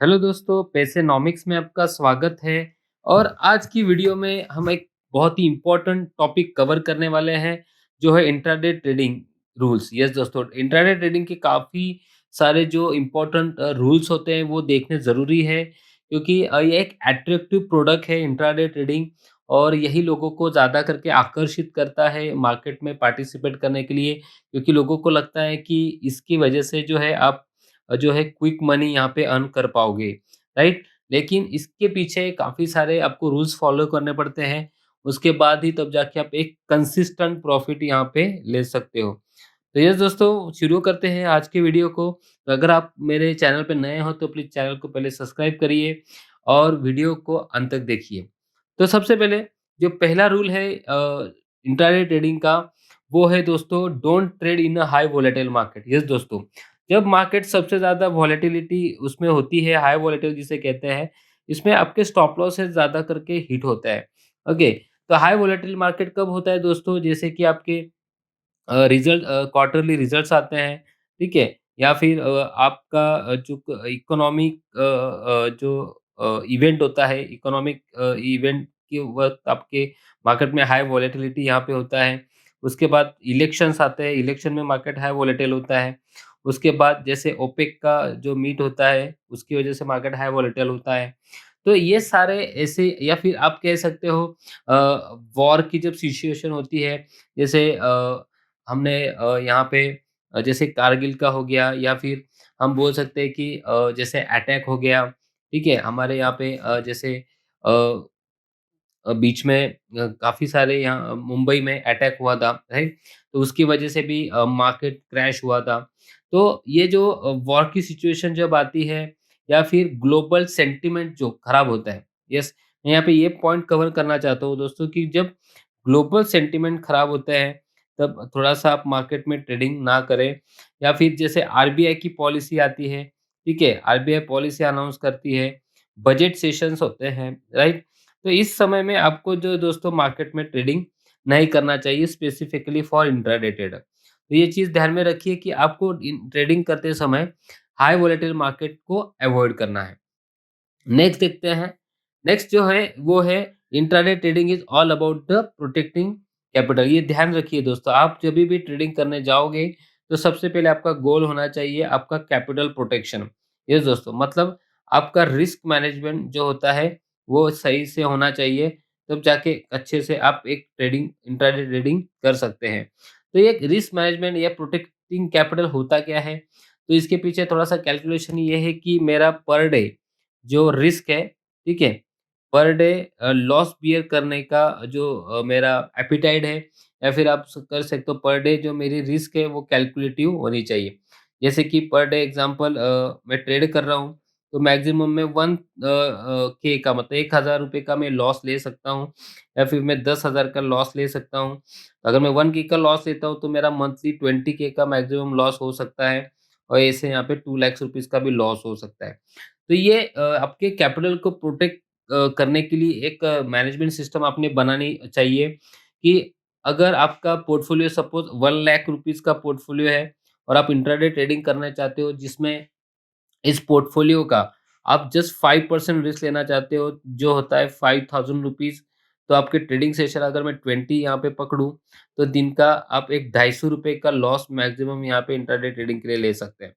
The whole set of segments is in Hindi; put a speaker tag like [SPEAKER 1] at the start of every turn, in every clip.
[SPEAKER 1] हेलो दोस्तों, पैसेनॉमिक्स में आपका स्वागत है। और आज की वीडियो में हम एक बहुत ही इम्पोर्टेंट टॉपिक कवर करने वाले हैं, जो है इंट्राडे ट्रेडिंग रूल्स। यस दोस्तों, इंट्राडे ट्रेडिंग के काफ़ी सारे जो इम्पोर्टेंट रूल्स होते हैं वो देखने ज़रूरी है, क्योंकि ये एक अट्रैक्टिव प्रोडक्ट है इंट्राडे ट्रेडिंग। और यही लोगों को ज़्यादा करके आकर्षित करता है मार्केट में पार्टिसिपेट करने के लिए, क्योंकि लोगों को लगता है कि इसकी वजह से जो है आप जो है क्विक मनी यहाँ पे अर्न कर पाओगे, राइट? लेकिन इसके पीछे काफ़ी सारे आपको रूल्स फॉलो करने पड़ते हैं, उसके बाद ही तब जाके आप एक कंसिस्टेंट प्रॉफिट यहाँ पे ले सकते हो। तो यस दोस्तों, शुरू करते हैं आज की वीडियो को। तो अगर आप मेरे चैनल पे नए हो तो प्लीज़ चैनल को पहले सब्सक्राइब करिए और वीडियो को अंत तक देखिए। तो सबसे पहले जो पहला रूल है इंट्राडे ट्रेडिंग का, वो है दोस्तों, don't trade in a high volatile market. Yes दोस्तों, जब मार्केट सबसे ज़्यादा वॉलेटिलिटी उसमें होती है, हाई वॉलेटाइल जिसे कहते हैं, इसमें आपके स्टॉप लॉस से ज़्यादा करके हिट होता है। ओके, तो हाई वॉलेटाइल मार्केट कब होता है दोस्तों? जैसे कि आपके रिज़ल्ट क्वार्टरली रिज़ल्ट्स आते हैं, ठीक है? या फिर आपका जो इकोनॉमिक जो इवेंट होता है, इकोनॉमिक इवेंट के वक़्त आपके मार्केट में हाई वॉलेटिलिटी यहाँ पे होता है। उसके बाद इलेक्शंस आते हैं, इलेक्शन में मार्केट हाई वॉलेटाइल होता है। उसके बाद जैसे ओपेक का जो मीट होता है, उसकी वजह से मार्केट हाई वॉलेटाइल होता है। तो ये सारे ऐसे, या फिर आप कह सकते हो वॉर की जब सिचुएशन होती है, जैसे हमने यहाँ पे जैसे कारगिल का हो गया, या फिर हम बोल सकते हैं कि जैसे अटैक हो गया, ठीक है? हमारे यहाँ पे जैसे अ बीच में काफ़ी सारे यहाँ मुंबई में अटैक हुआ था, राइट? तो उसकी वजह से भी मार्केट क्रैश हुआ था। तो ये जो वॉर की सिचुएशन जब आती है, या फिर ग्लोबल सेंटिमेंट जो खराब होता है, यस, मैं यहाँ पे ये पॉइंट कवर करना चाहता हूँ दोस्तों, कि जब ग्लोबल सेंटिमेंट खराब होता है, तब थोड़ा-सा आप मार्केट में ट्रेडिंग ना करें। या फिर जैसे आरबीआई की पॉलिसी आती है, ठीक है? आरबीआई पॉलिसी अनाउंस करती है, बजट सेशंस होते हैं, राइट? तो इस समय में आपको जो दोस्तों मार्केट में ट्रेडिंग नहीं करना चाहिए, स्पेसिफिकली फॉर इंट्राडे ट्रेडर। तो ये चीज़ ध्यान में रखिए कि आपको इन ट्रेडिंग करते समय हाई वोलेटाइल मार्केट को अवॉइड करना है। नेक्स्ट देखते हैं। नेक्स्ट जो है वो है, intraday trading is all about the protecting capital. ये ध्यान रखिए दोस्तों, आप जभी भी ट्रेडिंग करने जाओगे, तो सबसे पहले आपका गोल होना चाहिए आपका कैपिटल प्रोटेक्शन। यस दोस्तों, मतलब आपका रिस्क मैनेजमेंट जो होता है, वो सही से होना चाहिए, तब जाके अच्छे से आप एक ट्रेडिंग, इंट्राडे ट्रेडिंग कर सकते हैं। तो ये रिस्क मैनेजमेंट या प्रोटेक्टिंग कैपिटल होता क्या है? तो इसके पीछे थोड़ा-सा कैलकुलेशन ये है कि मेरा पर डे जो रिस्क है, ठीक है? पर डे लॉस बियर करने का जो मेरा एपेटाइट है, या फिर आप कर सकते हो पर डे जो मेरी रिस्क है वो कैलकुलेटिव होनी चाहिए। जैसे कि पर डे एग्ज़ाम्पल मैं ट्रेड कर रहा हूँ, तो मैक्सिमम मैं 1 के का मतलब ₹1000 का मैं लॉस ले सकता हूँ, या फिर मैं 10,000 का लॉस ले सकता हूँ। अगर मैं 1 के का लॉस लेता हूँ तो मेरा मंथली 20 के का मैक्सिमम लॉस हो सकता है, और ऐसे यहाँ पे 2 लाख रुपीज़ का भी लॉस हो सकता है। तो ये आपके कैपिटल को प्रोटेक्ट करने के लिए एक मैनेजमेंट सिस्टम आपने बनानी चाहिए, कि अगर आपका पोर्टफोलियो सपोज़ 1 लाख रुपीज़ का पोर्टफोलियो है, और आप इंट्राडे ट्रेडिंग करना चाहते हो, जिसमें इस पोर्टफोलियो का आप जस्ट 5% रिस्क लेना चाहते हो, जो होता है ₹5000। तो आपके ट्रेडिंग सेशन अगर मैं 20 यहाँ पे पकड़ूँ, तो दिन का आप एक ₹250 का लॉस मैक्सिमम यहाँ पे इंट्राडे ट्रेडिंग के लिए ले सकते हैं।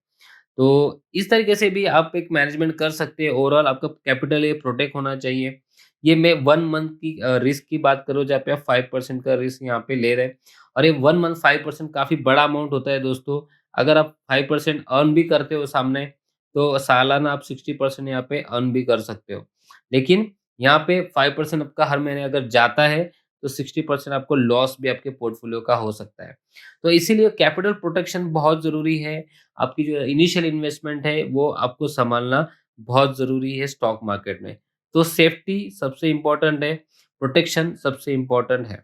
[SPEAKER 1] तो इस तरीके से भी आप एक मैनेजमेंट कर सकते हैं। ओवरऑल आपका कैपिटल ये प्रोटेक्ट होना चाहिए। ये मैं 1 मंथ की रिस्क की बात करूँ, जहाँ पे आप 5% का रिस्क यहाँ पे ले रहे हैं, और ये 1 मंथ 5% काफ़ी बड़ा अमाउंट होता है दोस्तों। अगर आप 5% अर्न भी करते हो सामने, तो सालाना आप 60% यहाँ पे अर्न भी कर सकते हो। लेकिन यहाँ पे 5% आपका हर महीने अगर जाता है, तो 60% आपको लॉस भी आपके पोर्टफोलियो का हो सकता है। तो इसीलिए कैपिटल प्रोटेक्शन बहुत ज़रूरी है। आपकी जो इनिशियल इन्वेस्टमेंट है, वो आपको सँभालना बहुत ज़रूरी है स्टॉक मार्केट में। तो सेफ्टी सबसे इम्पोर्टेंट है, प्रोटेक्शन सबसे इम्पोर्टेंट है।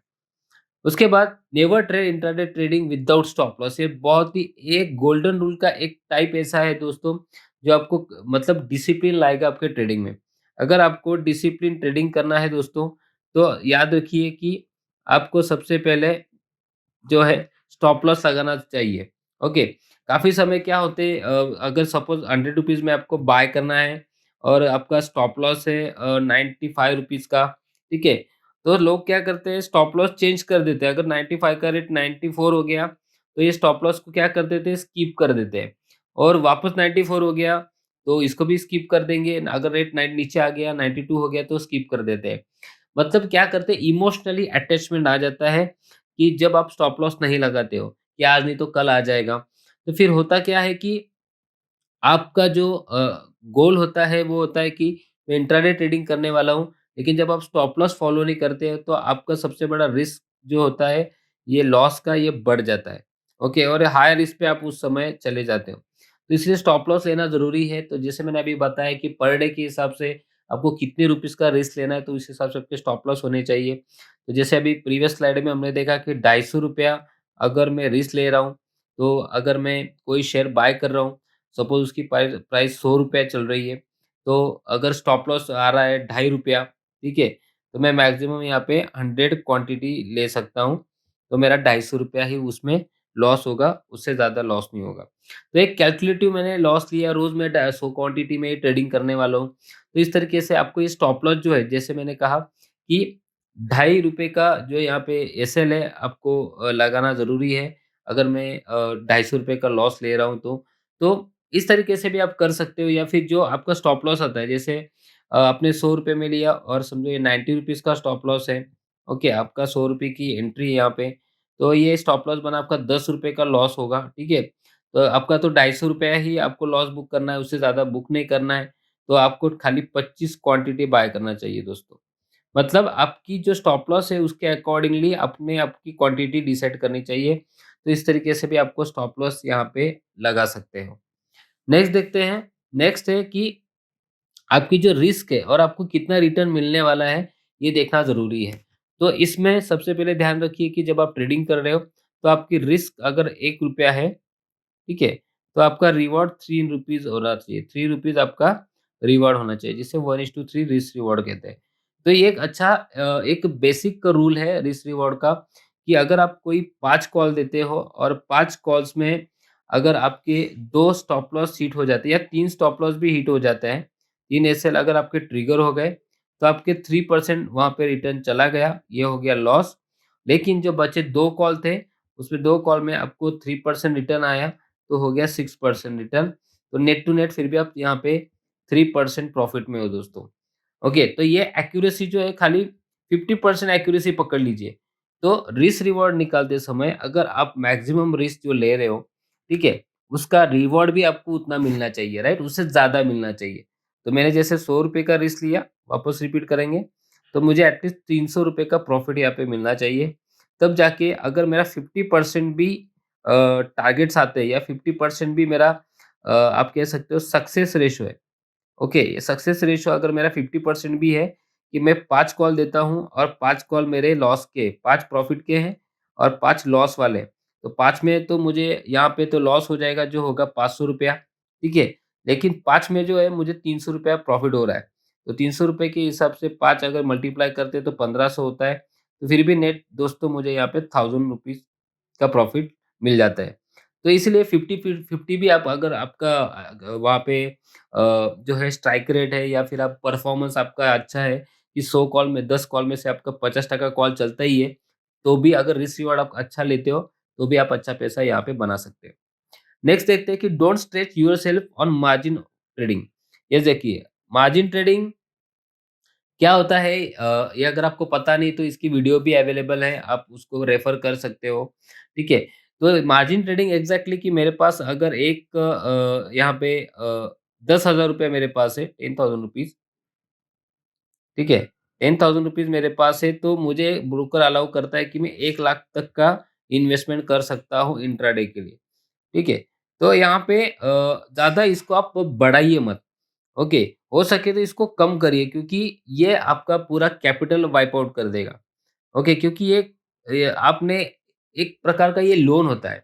[SPEAKER 1] उसके बाद never trade intraday trading without stop loss. ये बहुत ही एक गोल्डन रूल का एक टाइप ऐसा है दोस्तों, जो आपको मतलब डिसिप्लिन लाएगा आपके ट्रेडिंग में। अगर आपको डिसिप्लिन ट्रेडिंग करना है दोस्तों, तो याद रखिए कि आपको सबसे पहले जो है स्टॉप लॉस लगाना चाहिए। ओके, काफ़ी समय क्या होते अगर सपोज़ ₹100 में आपको बाय करना है, और आपका स्टॉप लॉस है 95 रुपीज़ का, ठीक है? तो लोग क्या करते हैं स्टॉप लॉस चेंज कर देते हैं, अगर 95 का रेट 94 हो गया, तो ये स्टॉप लॉस को क्या कर देते हैं स्किप कर देते हैं और वापस 94 हो गया, तो इसको भी स्किप कर देंगे, अगर रेट नाइन नीचे आ गया 92 हो गया तो स्किप कर देते हैं। मतलब क्या करते हैं इमोशनली अटैचमेंट आ जाता है कि जब आप स्टॉप लॉस नहीं लगाते हो, कि आज नहीं तो कल आ जाएगा। तो फिर होता क्या है कि आपका जो गोल होता है वो होता है कि मैं इंट्राडे ट्रेडिंग करने वाला हूँ, लेकिन जब आप स्टॉप लॉस फॉलो नहीं करते हैं तो आपका सबसे बड़ा रिस्क जो होता है ये लॉस का ये बढ़ जाता है। ओके और हाई रिस्क पे आप उस समय चले जाते हो। तो इसलिए स्टॉप लॉस लेना ज़रूरी है। तो जैसे मैंने अभी बताया कि पर डे के हिसाब से आपको कितने रुपीज़ का रिस्क लेना है तो उस हिसाब से आपके स्टॉप लॉस होने चाहिए। तो जैसे अभी प्रीवियस स्लाइड में हमने देखा कि ₹250 अगर मैं रिस्क ले रहा हूँ, तो अगर मैं कोई शेयर बाय कर रहा हूँ, सपोज़ उसकी प्राइस ₹100 चल रही है, तो अगर स्टॉप लॉस आ रहा है ₹2.50 ठीक है? तो मैं मैक्सिमम यहाँ पे 100 क्वांटिटी ले सकता हूँ, तो मेरा ₹250 ही उसमें लॉस होगा, उससे ज़्यादा लॉस नहीं होगा। तो एक कैलकुलेटिव मैंने लॉस लिया, रोज़ मैं 100 क्वांटिटी में ही ट्रेडिंग करने वाला हूँ। तो इस तरीके से आपको ये स्टॉप लॉस जो है, जैसे मैंने कहा कि ₹2.50 का जो यहाँ पे एसएल है, आपको लगाना ज़रूरी है, अगर मैं ₹250 का लॉस ले रहा हूँ तो। तो इस तरीके से भी आप कर सकते हो या फिर जो आपका स्टॉप लॉस आता है जैसे आपने ₹100 में लिया और समझो ये ₹90 का स्टॉप लॉस है, ओके आपका ₹100 की एंट्री है यहाँ पे, तो ये स्टॉप लॉस बना आपका ₹10 का लॉस होगा, ठीक है? तो आपका तो ₹250 ही आपको लॉस बुक करना है, उससे ज़्यादा बुक नहीं करना है, तो आपको खाली 25 क्वांटिटी बाय करना चाहिए दोस्तों। मतलब आपकी जो स्टॉप लॉस है उसके अकॉर्डिंगली आपने आपकी क्वांटिटी डिसाइड करनी चाहिए, तो इस तरीके से भी आपको स्टॉप लॉस यहाँ पे लगा सकते हो। नेक्स्ट देखते हैं, नेक्स्ट है कि आपकी जो रिस्क है और आपको कितना रिटर्न मिलने वाला है, ये देखना ज़रूरी है। तो इसमें सबसे पहले ध्यान रखिए कि जब आप ट्रेडिंग कर रहे हो, तो आपकी रिस्क अगर ₹1 है, ठीक है? तो आपका रिवॉर्ड ₹3 होना चाहिए, ₹3 आपका रिवॉर्ड होना चाहिए, जिसे 1:3 रिस्क रिवॉर्ड कहते हैं। तो ये एक अच्छा एक बेसिक रूल है रिस्क रिवॉर्ड का कि अगर आप कोई 5 कॉल देते हो और 5 कॉल्स में अगर आपके 2 स्टॉप लॉस हिट हो जाते हैं या 3 स्टॉप लॉस भी हिट हो जाते हैं, 3 एसएल अगर आपके ट्रिगर हो गए, तो आपके 3% वहाँ पे रिटर्न चला गया, ये हो गया लॉस। लेकिन जो बचे 2 कॉल थे, उसमें 2 कॉल में आपको 3% रिटर्न आया, तो हो गया 6% रिटर्न। तो नेट टू नेट फिर भी आप यहाँ पे 3% प्रॉफिट में हो दोस्तों। ओके, तो ये एक्यूरेसी जो है खाली 50% एक्यूरेसी पकड़ लीजिए। तो रिस्क रिवॉर्ड निकालते समय अगर आप मैक्सिमम रिस्क जो ले रहे हो, ठीक है? उसका रिवॉर्ड भी आपको उतना मिलना चाहिए, राइट? उससे ज़्यादा मिलना चाहिए। तो मैंने जैसे ₹100 का रिस्क लिया, वापस रिपीट करेंगे, तो मुझे एटलीस्ट ₹300 का प्रॉफिट यहाँ पे मिलना चाहिए। तब जाके अगर मेरा 50% भी टारगेट्स आते हैं या 50% भी मेरा आप कह सकते हो सक्सेस रेशियो है। ओके, ये सक्सेस रेशियो अगर मेरा 50% भी है कि मैं 5 कॉल देता हूँ और 5 कॉल मेरे लॉस के, 5 प्रॉफिट के हैं और 5 लॉस वाले हैं। तो 5 में तो मुझे यहाँ पे तो लॉस हो जाएगा जो होगा ₹500, ठीक है? लेकिन 5 में जो है मुझे ₹300 प्रॉफिट हो रहा है। तो ₹300 के हिसाब से 5 अगर मल्टीप्लाई करते हैं तो 1500 होता है। तो फिर भी नेट दोस्तों मुझे यहाँ पे ₹1000 का प्रॉफिट मिल जाता है। तो इसलिए 50 भी आप अगर आपका वहाँ पे जो है स्ट्राइक रेट है या फिर आप परफॉर्मेंस आपका अच्छा है कि 100 कॉल में 10 कॉल में से आपका 50% कॉल चलता ही है, तो भी अगर रिस्क रिवॉर्ड आप अच्छा लेते हो, तो भी आप अच्छा पैसा यहाँ पे बना सकते हो। नेक्स्ट देखते हैं कि don't stretch yourself on margin trading. ये देखिए, मार्जिन ट्रेडिंग क्या होता है ये अगर आपको पता नहीं तो इसकी वीडियो भी अवेलेबल है, आप उसको रेफर कर सकते हो, ठीक है? तो मार्जिन ट्रेडिंग एग्ज़ैक्टली कि मेरे पास अगर एक यहाँ पे ₹10,000 मेरे पास है, ₹10,000 ठीक है? ₹10,000 मेरे पास है तो मुझे ब्रोकर अलाउ करता है कि मैं 1 लाख तक का इन्वेस्टमेंट कर सकता हूँ इंट्राडे के लिए, ठीक है? तो यहाँ पे ज़्यादा इसको आप बढ़ाइए मत। ओके, हो सके तो इसको कम करिए क्योंकि ये आपका पूरा कैपिटल वाइप आउट कर देगा। ओके, क्योंकि ये आपने एक प्रकार का ये लोन होता है।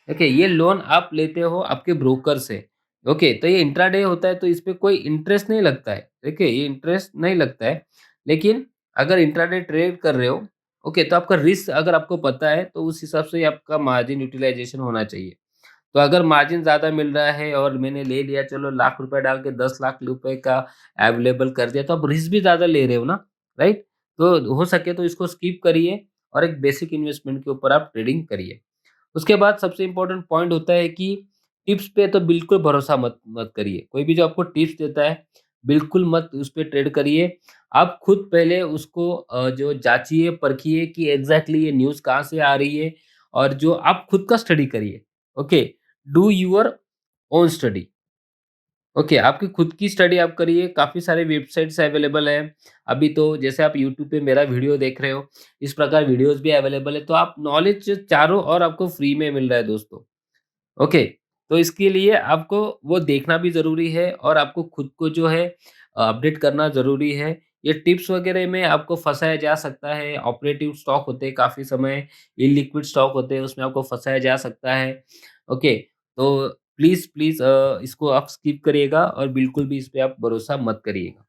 [SPEAKER 1] ओके, ये लोन आप लेते हो आपके ब्रोकर से। ओके, तो ये इंट्राडे होता है तो इस पे कोई इंटरेस्ट नहीं लगता है। देखिए, ये इंटरेस्ट नहीं लगता है, लेकिन अगर इंट्राडे ट्रेड कर रहे हो, ओके, तो आपका रिस्क अगर आपको पता है तो उस हिसाब से आपका मार्जिन यूटिलाइज़ेशन होना चाहिए। तो अगर मार्जिन ज़्यादा मिल रहा है और मैंने ले लिया, चलो लाख रुपए डाल के 10 लाख रुपए का अवेलेबल कर दिया, तो आप रिस्क भी ज़्यादा ले रहे हो ना, राइट? तो हो सके तो इसको स्किप करिए और एक बेसिक इन्वेस्टमेंट के ऊपर आप ट्रेडिंग करिए। उसके बाद सबसे इम्पोर्टेंट पॉइंट होता है कि टिप्स पे तो बिल्कुल भरोसा मत मत करिए। कोई भी जो आपको टिप्स देता है, बिल्कुल मत उस पे ट्रेड करिए। आप खुद पहले उसको जो जाँचिए, परखिए कि एग्ज़ैक्टली ये न्यूज़ कहाँ से आ रही है, और जो आप खुद का स्टडी करिए। Okay, do your own study. Okay, आपकी खुद की स्टडी आप करिए, काफ़ी सारे वेबसाइट्स अवेलेबल हैं। अभी तो जैसे आप यूट्यूब पे मेरा वीडियो देख रहे हो, इस प्रकार वीडियोज़ भी अवेलेबल है, तो आप नॉलेज चारों ओर आपको फ्री में मिल रहा है दोस्तों। ओके, तो इसके लिए आपको वो देखना भी ज़रूरी है और आपको खुद को जो है अपडेट करना ज़रूरी है। ये टिप्स वगैरह में आपको फँसाया जा सकता है, ऑपरेटिव स्टॉक होते हैं काफ़ी समय, इल्लिक्विड स्टॉक होते हैं, उसमें आपको फँसाया जा सकता है। ओके, तो प्लीज़ इसको आप स्किप करिएगा और बिल्कुल भी इस पे आप भरोसा मत करिएगा।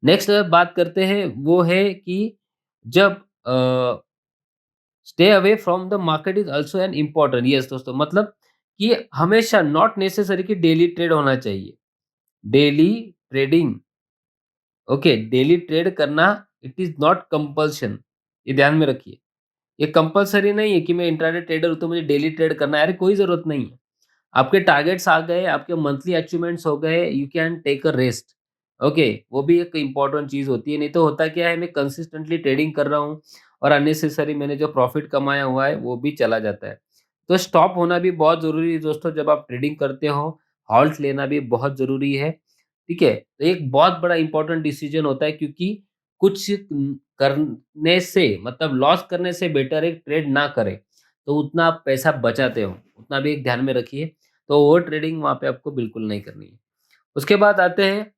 [SPEAKER 1] नेक्स्ट बात करते हैं, वो है कि जब stay away from the market is also an important, yes दोस्तों, मतलब कि हमेशा नॉट नेसेसरी कि डेली ट्रेड होना चाहिए। Daily trading, okay, daily trade करना इट इज़ नॉट कंपल्शन, ये ध्यान में रखिए। ये कंपल्सरी नहीं है कि मैं इंट्राडे ट्रेडर हूँ तो मुझे डेली ट्रेड करना है, अरे कोई ज़रूरत नहीं है। आपके टारगेट्स आ गए, आपके मंथली अचीवमेंट्स हो गए, you can take a rest. Okay, वो भी एक इम्पोर्टेंट चीज़ होती है, नहीं तो होता क्या है, मैं कंसिस्टेंटली ट्रेडिंग कर रहा हूँ और अननेसेसरी मैंने जो प्रॉफिट कमाया हुआ है, वो भी चला जाता है। तो स्टॉप होना भी बहुत ज़रूरी है दोस्तों, जब आप ट्रेडिंग करते हो, हॉल्ट लेना भी बहुत ज़रूरी है, ठीक है? तो एक बहुत बड़ा इम्पोर्टेंट डिसीजन होता है, क्योंकि कुछ करने से मतलब लॉस करने से बेटर है ट्रेड ना करें, तो उतना आप पैसा बचाते हो, उतना भी एक ध्यान में रखिए। तो ओवर ट्रेडिंग वहाँ पे आपको बिल्कुल नहीं करनी है। उसके बाद आते हैं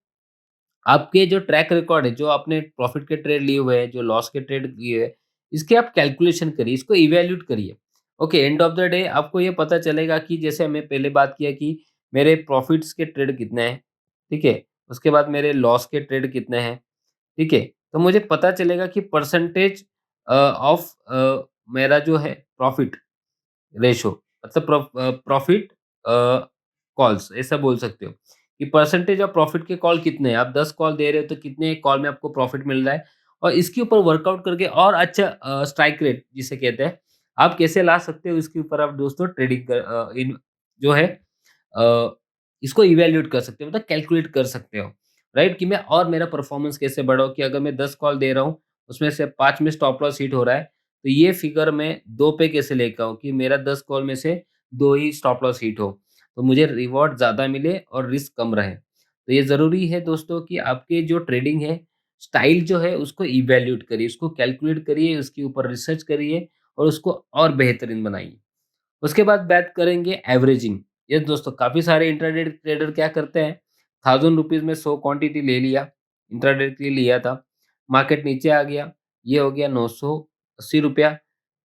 [SPEAKER 1] आपके जो ट्रैक रिकॉर्ड है, जो आपने प्रॉफिट के ट्रेड लिए हुए हैं, जो लॉस के ट्रेड लिए हैं, इसकी आप कैलकुलेशन करिए, इसको इवैल्यूएट करिए। Okay, end of the day आपको ये पता चलेगा कि जैसे हमने पहले बात किया कि मेरे प्रॉफिट्स के ट्रेड कितने हैं, ठीक है? उसके बाद मेरे लॉस के ट्रेड कितने हैं, ठीक है? तो मुझे पता चलेगा कि परसेंटेज ऑफ मेरा जो है प्रॉफिट रेशो, मतलब प्रॉफिट कॉल्स, ऐसा बोल सकते हो कि परसेंटेज ऑफ प्रॉफिट के कॉल कितने हैं। आप 10 कॉल दे रहे हो तो कितने कॉल में आपको प्रॉफिट मिल रहा है, और इसके ऊपर वर्कआउट करके और अच्छा स्ट्राइक रेट जिसे कहते हैं, आप कैसे ला सकते हो, इसके ऊपर आप दोस्तों ट्रेडिंग इन जो है अ, इसको इवैल्यूएट कर सकते हो, मतलब कैलकुलेट कर सकते हो, राइट? कि मैं और मेरा परफॉर्मेंस कैसे बढ़ाऊँ, कि अगर मैं 10 कॉल दे रहा हूँ, उसमें से 5 में स्टॉप लॉस हिट हो रहा है, तो ये फिगर मैं 2 पे कैसे लेके आऊँ कि मेरा 10 कॉल में से 2 ही स्टॉप लॉस हिट हो, तो मुझे रिवॉर्ड ज़्यादा मिले और रिस्क कम रहे। तो ये ज़रूरी है दोस्तों कि आपके जो ट्रेडिंग है, स्टाइल जो है उसको इवैल्यूएट करिए, उसको कैलकुलेट करिए, उसके ऊपर रिसर्च करिए और उसको और बेहतरीन बनाइए। उसके बाद बात करेंगे एवरेजिंग। ये दोस्तों काफ़ी सारे इंट्राडे ट्रेडर क्या करते हैं, ₹1000 में 100 क्वांटिटी ले लिया, इंट्राडे के लिए लिया था, मार्केट नीचे आ गया, ये हो गया ₹980,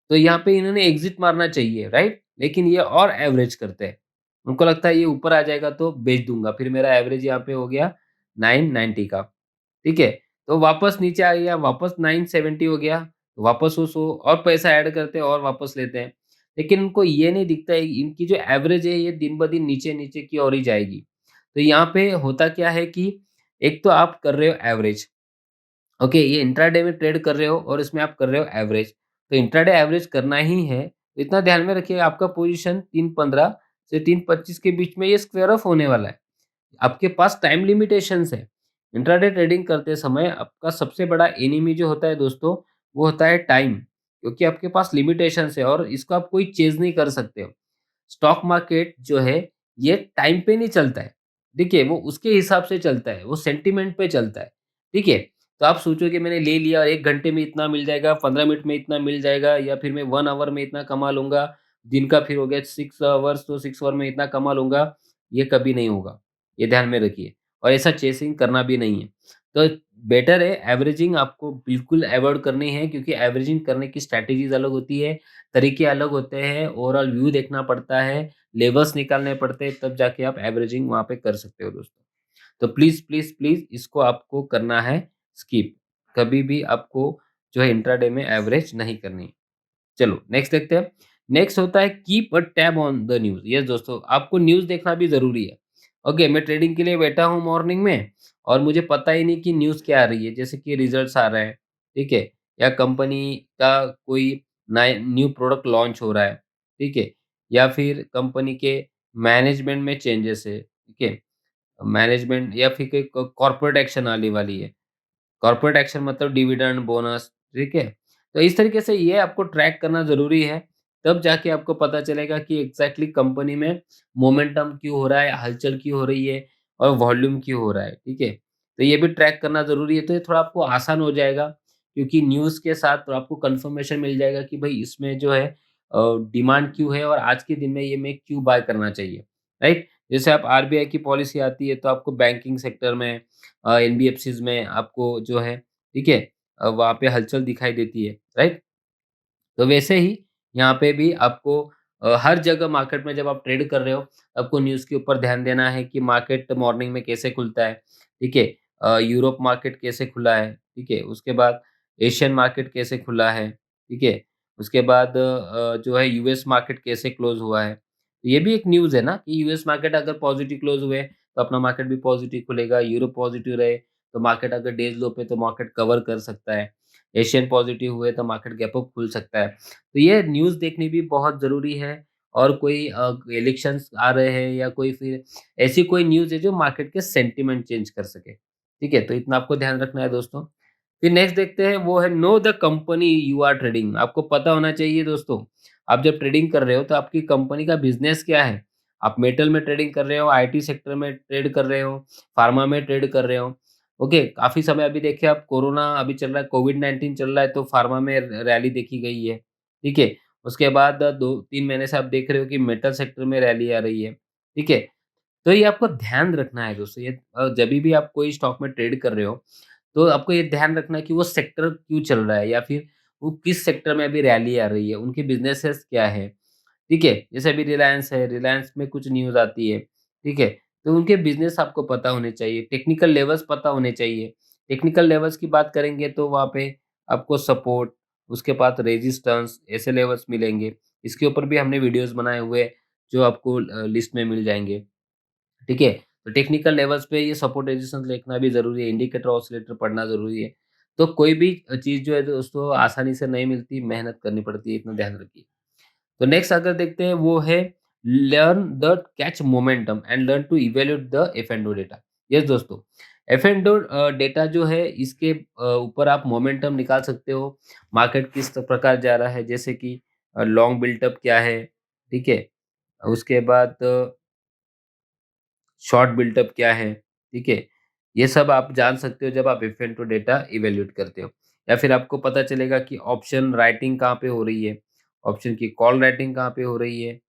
[SPEAKER 1] तो यहाँ पे इन्होंने एग्ज़िट मारना चाहिए, राइट? लेकिन ये और एवरेज करते हैं। उनको लगता है ये ऊपर आ जाएगा तो बेच दूँगा, फिर मेरा एवरेज यहाँ पे हो गया 990 का, ठीक है? तो वापस नीचे आ गया, वापस 970 हो गया, तो वापस वो 100 और पैसा ऐड करते हैं और वापस लेते हैं। लेकिन उनको ये नहीं दिखता है, इनकी जो एवरेज है ये दिन-ब-दिन नीचे-नीचे की ओर ही जाएगी। तो यहाँ पे होता क्या है कि एक तो आप कर रहे हो एवरेज, ओके, ये इंट्राडे में ट्रेड कर रहे हो और इसमें आप कर रहे हो एवरेज। तो इंट्राडे एवरेज करना ही है, तो इतना ध्यान में रखिए आपका पोज़ीशन 3.15 से 3.25 के बीच में ये स्क्वेयर ऑफ होने वाला है। आपके पास टाइम लिमिटेशंस है। इंट्राडे ट्रेडिंग करते समय आपका सबसे बड़ा एनिमी जो होता है दोस्तों, वो होता है टाइम, क्योंकि आपके पास लिमिटेशंस है और इसको आप कोई चेज़ नहीं कर सकते हो। स्टॉक मार्केट जो है, ये टाइम पे नहीं चलता है। देखिए, वो उसके हिसाब से चलता है, वो सेंटिमेंट पे चलता है, ठीक है? तो आप सोचो कि मैंने ले लिया और 1 घंटे में इतना मिल जाएगा, 15 मिनट में इतना मिल जाएगा, या फिर मैं 1 आवर में इतना कमा लूँगा, दिन का फिर हो गया 6 आवर्स, तो 6 आवर में इतना कमा लूँगा, ये कभी नहीं होगा। ये ध्यान में रखिए, और ऐसा चेसिंग करना भी नहीं है। तो बेटर है एवरेजिंग आपको बिल्कुल अवॉइड करनी है, क्योंकि एवरेजिंग करने की स्ट्रैटेजीज़ अलग होती है, तरीके अलग होते हैं, ओवरऑल व्यू देखना पड़ता है, लेवल्स निकालने पड़ते हैं, तब जाके आप एवरेजिंग वहाँ पे कर सकते हो दोस्तों। तो प्लीज़ इसको आपको करना है स्किप। कभी भी आपको जो है इंट्राडे में एवरेज नहीं करनी। चलो नेक्स्ट देखते हैं। नेक्स्ट होता है keep a tab on the news. Yes दोस्तों, आपको न्यूज़ देखना भी ज़रूरी है। ओके, मैं ट्रेडिंग के लिए बैठा हूँ मॉर्निंग में और मुझे पता ही नहीं कि न्यूज़ क्या आ रही है, जैसे कि रिजल्ट्स आ रहे हैं, ठीक है? या कंपनी का कोई नए न्यू प्रोडक्ट लॉन्च हो रहा है, ठीक है? या फिर कंपनी के मैनेजमेंट में चेंजेस है, ठीक है? मैनेजमेंट या फिर कोई कॉर्पोरेट एक्शन आने वाली है। कॉर्पोरेट एक्शन मतलब डिविडेंड, बोनस, ठीक है? तो इस तरीके से ये आपको ट्रैक करना ज़रूरी है, तब जाके आपको पता चलेगा कि एग्ज़ैक्टली कंपनी में मोमेंटम क्यों हो रहा है, हलचल क्यों हो रही है और वॉल्यूम क्यों हो रहा है, ठीक है? तो ये भी ट्रैक करना ज़रूरी है, तो ये थोड़ा आपको आसान हो जाएगा क्योंकि न्यूज़ के साथ तो आपको कन्फर्मेशन मिल जाएगा कि भई इसमें जो है डिमांड क्यों है और आज के दिन में ये मैं क्यों बाय करना चाहिए, राइट? जैसे आप आरबीआई की पॉलिसी आती है, तो आपको बैंकिंग सेक्टर में एनबीएफसीज़ में आपको जो है, ठीक है? वहाँ पे हलचल दिखाई देती है, राइट? तो वैसे ही यहाँ पे भी आपको हर जगह मार्केट में जब आप ट्रेड कर रहे हो, आपको न्यूज़ के ऊपर ध्यान देना है कि मार्केट मॉर्निंग में कैसे खुलता है, ठीक है? यूरोप मार्केट कैसे खुला है, ठीक है? उसके बाद एशियन मार्केट कैसे खुला है, ठीक है? उसके बाद जो है यूएस मार्केट कैसे क्लोज़ हुआ है। ये भी एक न्यूज़ है ना कि यूएस मार्केट अगर पॉज़िटिव क्लोज़ हुए, तो अपना मार्केट भी पॉज़िटिव खुलेगा, यूरोप पॉज़िटिव रहे, तो मार्केट अगर डेज़ लो पे तो मार्केट कवर कर सकता है। एशियन पॉजिटिव हुए तो मार्केट गैप अप खुल सकता है। तो ये न्यूज़ देखनी भी बहुत ज़रूरी है और कोई इलेक्शंस आ रहे हैं या कोई फिर ऐसी कोई न्यूज़ है जो मार्केट के सेंटिमेंट चेंज कर सके। ठीक है? तो इतना आपको ध्यान रखना है दोस्तों। फिर नेक्स्ट देखते हैं वो है know the company you are trading. आपको पता होना चाहिए दोस्तों, आप जब ट्रेडिंग कर रहे हो तो आपकी कंपनी का बिज़नेस क्या है? आप मेटल में ट्रेडिंग कर रहे हो, आईटी सेक्टर में ट्रेड कर रहे हो, फार्मा में ट्रेड कर रहे हो। ओके, काफ़ी समय अभी देखिए आप कोरोना अभी चल रहा है, कोविड-19 चल रहा है तो फार्मा में रैली देखी गई है, ठीक है? उसके बाद 2-3 महीने से आप देख रहे हो कि मेटल सेक्टर में रैली आ रही है, ठीक है? तो ये आपको ध्यान रखना है दोस्तों, ये जभी भी आप कोई स्टॉक में ट्रेड कर रहे हो, तो आपको ये ध्यान रखना है कि वो सेक्टर क्यों चल रहा है या फिर वो किस सेक्टर में अभी रैली आ रही है, उनके बिज़नेसेस क्या है? ठीक है? जैसे अभी रिलायंस है, रिलायंस में कुछ न्यूज़ आती है, ठीक है? तो उनके बिज़नेस आपको पता होने चाहिए, टेक्निकल लेवल्स पता होने चाहिए। टेक्निकल लेवल्स की बात करेंगे तो वहाँ पे आपको सपोर्ट, उसके बाद रेजिस्टेंस ऐसे लेवल्स मिलेंगे। इसके ऊपर भी हमने वीडियोज़ बनाए हुए हैं, जो आपको लिस्ट में मिल जाएँगे, ठीक है? तो टेक्निकल लेवल्स पे ये सपोर्ट रेजिस्टेंस देखना भी ज़रूरी है, इंडिकेटर ऑसिलेटर पढ़ना ज़रूरी है। तो कोई भी चीज़ जो है दोस्तों आसानी से नहीं मिलती, मेहनत करनी पड़ती है, इतना ध्यान रखिए। तो नेक्स्ट अगर देखते हैं वो है learn the catch momentum and learn to evaluate the F and O data. Yes दोस्तों, एफ एंड ओ डेटा जो है इसके ऊपर आप मोमेंटम निकाल सकते हो, मार्केट किस प्रकार जा रहा है, जैसे कि लॉन्ग बिल्टअप क्या है, ठीक है? उसके बाद शॉर्ट बिल्टअप क्या है, ठीक है? ये सब आप जान सकते हो जब आप F and O data evaluate करते हो, या फिर आपको पता चलेगा कि ऑप्शन राइटिंग कहाँ पे हो रही है, ऑप्शन की कॉल राइटिंग कहाँ पे हो रही है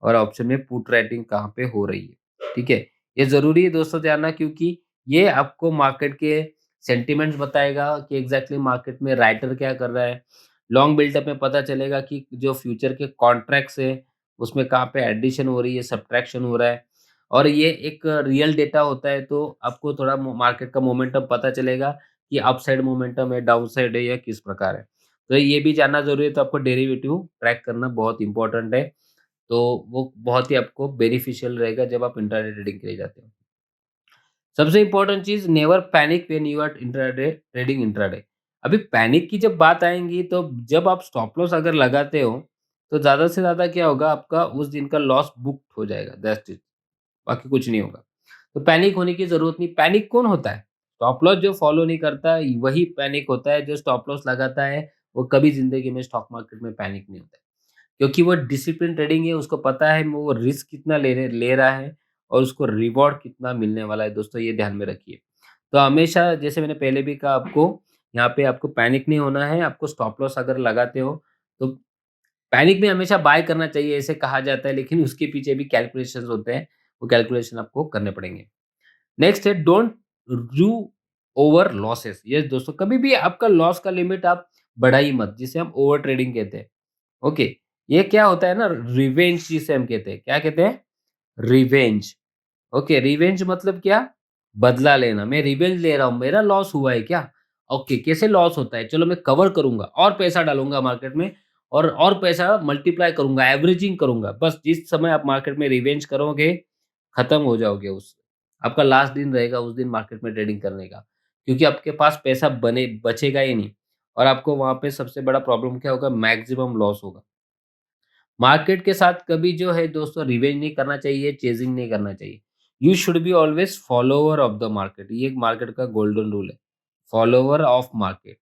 [SPEAKER 1] और ऑप्शन में पुट राइटिंग कहाँ पे हो रही है, ठीक है? ये ज़रूरी है दोस्तों जानना क्योंकि ये आपको मार्केट के सेंटिमेंट्स बताएगा कि एग्ज़ैक्टली मार्केट में राइटर क्या कर रहा है। लॉन्ग बिल्डअप में पता चलेगा कि जो फ्यूचर के कॉन्ट्रैक्ट्स हैं, उसमें कहाँ पे एडिशन हो रही है, सब्ट्रैक्शन हो रहा है और ये एक रियल डेटा होता है, तो आपको थोड़ा मो मार्केट का मोमेंटम पता चलेगा कि अपसाइड मोमेंटम है, डाउनसाइड है या किस प्रकार है। तो ये भी जानना ज़रूरी है, तो आपको डेरिवेटिव ट्रैक करना बहुत इम्पोर्टेंट है। तो वो बहुत ही आपको बेनिफिशियल रहेगा जब आप इंट्राडे ट्रेडिंग के लिए जाते हो। सबसे इम्पोर्टेंट चीज़ never panic when you are intraday trading intraday. अभी पैनिक की जब बात आएँगी तो जब आप स्टॉप लॉस अगर लगाते हो, तो ज़्यादा से ज़्यादा क्या होगा आपका उस दिन का लॉस बुक्ड हो जाएगा, दैट्स इट, बाकी कुछ नहीं होगा। तो पैनिक होने की ज़रूरत नहीं, पैनिक कौन होता है? स्टॉप लॉस जो फॉलो नहीं करता वही पैनिक होता है, जो स्टॉप लॉस लगाता है, वो कभी ज़िंदगी में स्टॉक मार्केट में पैनिक नहीं होता है। क्योंकि वो डिसिप्लिन ट्रेडिंग है, उसको पता है वो रिस्क कितना ले रहा है और उसको रिवॉर्ड कितना मिलने वाला है दोस्तों, ये ध्यान में रखिए। तो हमेशा जैसे मैंने पहले भी कहा आपको, यहाँ पे आपको पैनिक नहीं होना है, आपको स्टॉप लॉस अगर लगाते हो, तो पैनिक में हमेशा बाय करना चाहिए ऐसे कहा जाता है, लेकिन उसके पीछे भी कैलकुलेशंस होते हैं, वो कैलकुलेशन आपको करने पड़ेंगे। नेक्स्ट है don't do over losses. Yes दोस्तों, कभी भी आपका लॉस का लिमिट आप बढ़ाइए मत, जिसे हम ओवर ट्रेडिंग कहते हैं। ओके, ये क्या होता है ना, रिवेंज जिसे हम कहते हैं, क्या कहते हैं? रिवेंज। ओके, रिवेंज मतलब क्या? बदला लेना, मैं रिवेंज ले रहा हूँ, मेरा लॉस हुआ है क्या? ओके, कैसे लॉस होता है? चलो मैं कवर करूँगा और पैसा डालूँगा मार्केट में और पैसा मल्टीप्लाई करूँगा, एवरेजिंग करूँगा। बस जिस समय आप मार्केट में रिवेंज करोगे, खत्म हो जाओगे उस आपका लास्ट दिन रहेगा उस दिन मार्केट में ट्रेडिंग करने का। क्योंकि आपके पास पैसा बने बचेगा ही नहीं और आपको वहाँ पे सबसे बड़ा प्रॉब्लम क्या होगा? मैक्सिमम लॉस होगा। मार्केट के साथ कभी जो है दोस्तों रिवेंज नहीं करना चाहिए, चेज़िंग नहीं करना चाहिए। You should be always follower of the market. ये एक मार्केट का गोल्डन रूल है। Follower of market.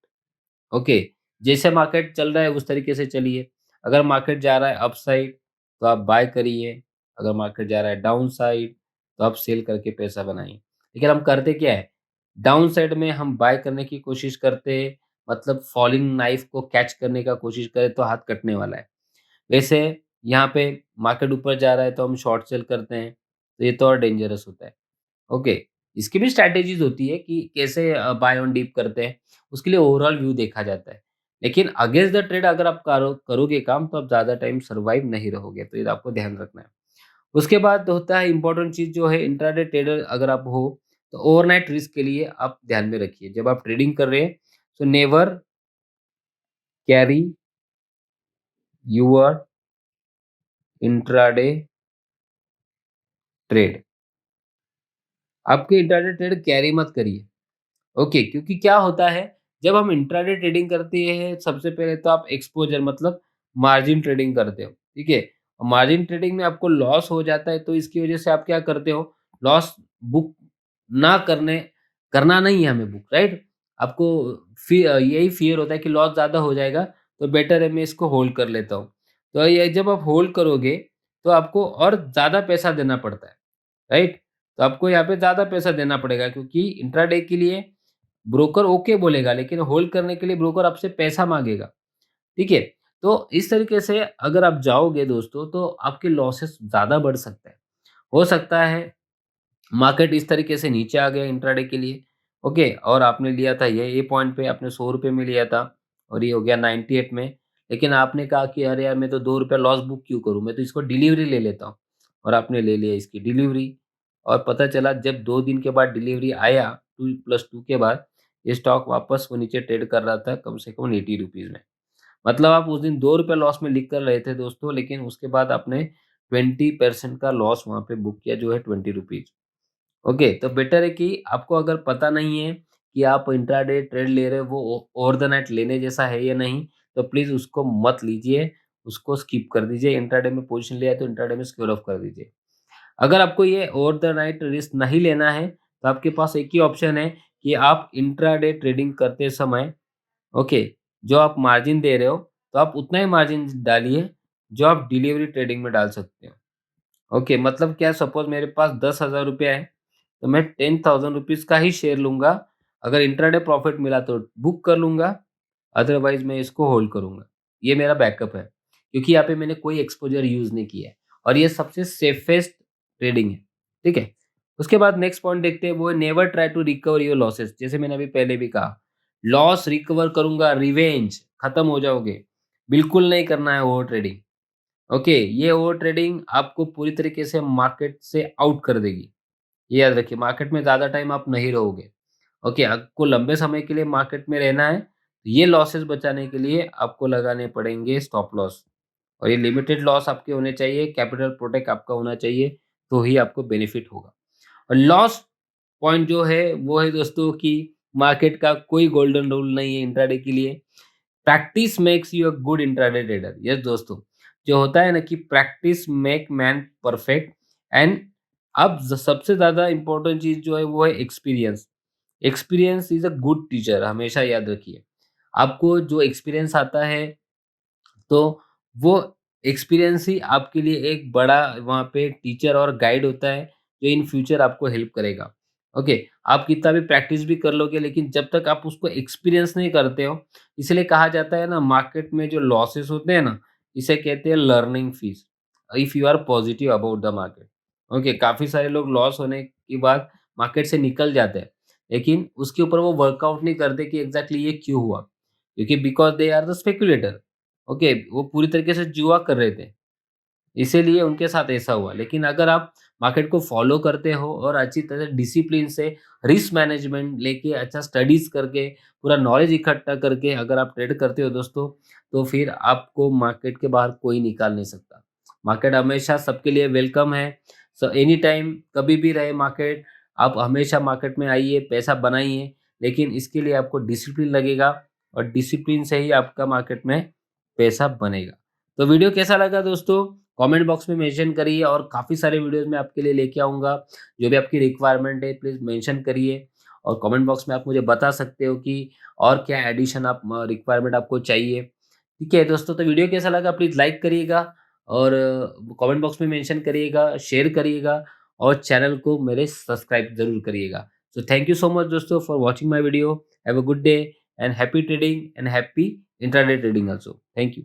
[SPEAKER 1] ओके, जैसे मार्केट चल रहा है उस तरीके से चलिए। अगर मार्केट जा रहा है अप साइड तो आप बाय करिए, अगर मार्केट जा रहा है डाउन साइड तो आप सेल करके पैसा बनाइए। लेकिन हम करते क्या है? डाउन साइड में हम बाय करने की कोशिश करते हैं, मतलब फॉलिंग नाइफ को कैच करने का कोशिश करें तो हाथ कटने वाला है। वैसे यहाँ पे मार्केट ऊपर जा रहा है तो हम शॉर्ट सेल करते हैं, तो ये तो और डेंजरस होता है। ओके, इसकी भी स्ट्रैटेजीज़ होती है कि कैसे बाय ऑन डिप करते हैं, उसके लिए ओवरऑल व्यू देखा जाता है। लेकिन अगेंस्ट द ट्रेड अगर आप करोगे काम तो आप ज़्यादा टाइम सर्वाइव नहीं रहोगे, तो ये आपको ध्यान रखना है। उसके बाद होता है इम्पोर्टेंट चीज़ जो है इंट्राडे ट्रेडर अगर आप हो, तो ओवरनाइट रिस्क के लिए आप ध्यान में रखिए। जब आप ट्रेडिंग कर रहे हैं, so never carry your intraday trade. आपके इंट्राडे ट्रेड कैरी मत करिए। ओके, क्योंकि क्या होता है जब हम इंट्राडे ट्रेडिंग करते हैं सबसे पहले तो आप एक्सपोज़र मतलब मार्जिन ट्रेडिंग करते हो, ठीक है? मार्जिन ट्रेडिंग में आपको लॉस हो जाता है तो इसकी वज़ह से आप क्या करते हो? लॉस बुक ना करने करना नहीं है हमें बुक, राइट? आपको यही फ़ियर होता है कि लॉस ज़्यादा हो जाएगा तो बेटर है मैं इसको होल्ड कर लेता हूँ। तो ये जब आप होल्ड करोगे तो आपको और ज़्यादा पैसा देना पड़ता है, राइट? तो आपको यहाँ पे ज़्यादा पैसा देना पड़ेगा क्योंकि इंट्राडे के लिए ब्रोकर ओके बोलेगा लेकिन होल्ड करने के लिए ब्रोकर आपसे पैसा माँगेगा, ठीक है? तो इस तरीके से अगर आप जाओगे दोस्तों तो आपके लॉसेस ज़्यादा बढ़ सकते हैं। हो सकता है मार्केट इस तरीके से नीचे आ गया इंट्राडे के लिए, ओके? और आपने लिया था ये पॉइंट पे आपने ₹100 में लिया था और ये हो गया 98 में। लेकिन आपने कहा कि अरे यार मैं तो ₹2 लॉस बुक क्यों करूँ? मैं तो इसको डिलीवरी ले लेता हूँ और आपने ले लिया इसकी डिलीवरी और पता चला जब 2 दिन के बाद डिलीवरी आया 2+2 के बाद ये स्टॉक वापस वो नीचे ट्रेड कर रहा था कम से कम ₹80 में। मतलब आप उस दिन ₹2 लॉस में लिख कर रहे थे दोस्तों लेकिन उसके बाद आपने 20% का लॉस वहाँ पे बुक किया जो है ₹20। ओके, तो बेटर है कि आपको अगर पता नहीं है कि आप इंट्राडे ट्रेड ले रहे हो वो ओवर द नाइट लेने जैसा है या नहीं, तो प्लीज़ उसको मत लीजिए, उसको स्किप कर दीजिए। इंट्राडे में पोज़ीशन लिया है तो इंट्राडे में स्क्वेयर ऑफ कर दीजिए। अगर आपको ये ओवर द नाइट रिस्क नहीं लेना है, तो आपके पास एक ही ऑप्शन है कि आप इंट्राडे ट्रेडिंग करते समय ओके, जो आप मार्जिन दे रहे हो, तो आप उतना ही मार्जिन डालिए, जो आप डिलीवरी ट्रेडिंग में डाल सकते हो। ओके, मतलब क्या सपोज़ मेरे पास ₹10,000 है, तो मैं ₹10,000 का ही शेयर लूँगा। अगर इंट्राडे प्रॉफ़िट मिला तो बुक कर लूँगा, अदरवाइज़ मैं इसको होल्ड करूँगा। ये मेरा बैकअप है, क्योंकि यहाँ पे मैंने कोई एक्सपोज़र यूज़ नहीं किया है और ये सबसे सेफ़ेस्ट ट्रेडिंग है, ठीक है? उसके बाद नेक्स्ट पॉइंट देखते हैं, वो है never try to recover your losses. जैसे मैंने अभी पहले भी कहा, लॉस रिकवर करूँगा, रिवेंज, खत्म हो जाओगे। बिल्कुल नहीं करना है ओवर ट्रेडिंग। ओके, ये ओवर ट्रेडिंग आपको पूरी तरीके से मार्केट से आउट कर देगी। ये याद रखिए मार्केट में ज़्यादा टाइम आप नहीं रहोगे। ओके, आपको लंबे समय के लिए मार्केट में रहना है, तो ये लॉसेस बचाने के लिए आपको लगाने पड़ेंगे स्टॉप लॉस और ये लिमिटेड लॉस आपके होने चाहिए, कैपिटल प्रोटेक्ट आपका होना चाहिए, तो ही आपको बेनिफिट होगा। और लॉस पॉइंट जो है वो है दोस्तों कि मार्केट का कोई गोल्डन रूल नहीं है इंट्राडे के लिए। Practice makes you a good intraday trader. Yes दोस्तों, जो होता है ना कि practice make man perfect and अब सबसे ज़्यादा इम्पोर्टेंट चीज़ जो है वो है experience. Experience is a good teacher, हमेशा याद रखिए। आपको जो एक्सपीरियंस आता है तो वो एक्सपीरियंस ही आपके लिए एक बड़ा वहाँ पे टीचर और गाइड होता है, जो इन फ्यूचर आपको हेल्प करेगा। ओके, आप कितना भी प्रैक्टिस भी कर लोगे लेकिन जब तक आप उसको एक्सपीरियंस नहीं करते हो, इसलिए कहा जाता है ना मार्केट में जो लॉसेस होते हैं ना, इसे कहते हैं learning fees, if you are positive about the market. Okay, काफ़ी सारे लोग लॉस होने के बाद मार्केट से निकल जाते हैं, लेकिन उसके ऊपर वो वर्कआउट नहीं करते कि एग्ज़ैक्टली ये क्यों हुआ? क्योंकि because they are the speculator. Okay, वो पूरी तरीके से जुआ कर रहे थे। इसीलिए उनके साथ ऐसा हुआ। लेकिन अगर आप मार्केट को फ़ॉलो करते हो और अच्छी तरह डिसिप्लिन से रिस्क मैनेजमेंट लेके अच्छा स्टडीज़ करके, पूरा नॉलेज इकट्ठा करके अगर आप ट्रेड करते हो दोस्तों, तो फिर आपको मार्केट के बाहर कोई निकाल नहीं सकता। मार्केट हमेशा सबके लिए वेलकम है। एनी टाइम कभी भी रहे मार्केट, आप हमेशा मार्केट में आइए, पैसा बनाइए, लेकिन इसके लिए आपको डिसिप्लिन लगेगा और डिसिप्लिन से ही आपका मार्केट में पैसा बनेगा। तो वीडियो कैसा लगा दोस्तों? कमेंट बॉक्स में मेंशन करिए और काफ़ी सारे वीडियोज़ मैं आपके लिए लेके आऊँगा। जो भी आपकी रिक्वायरमेंट है प्लीज़ मेंशन करिए और कमेंट बॉक्स में आप मुझे बता सकते हो कि और क्या एडिशन आप रिक्वायरमेंट आपको चाहिए। ठीक है दोस्तों, तो वीडियो कैसा लगा प्लीज़ लाइक करिएगा और कमेंट बॉक्स में मेंशन करिएगा, शेयर करिएगा और चैनल को मेरे सब्सक्राइब ज़रूर करिएगा। So thank you so much दोस्तों for watching my video. Have a good day and happy trading and happy intraday trading also. Thank you.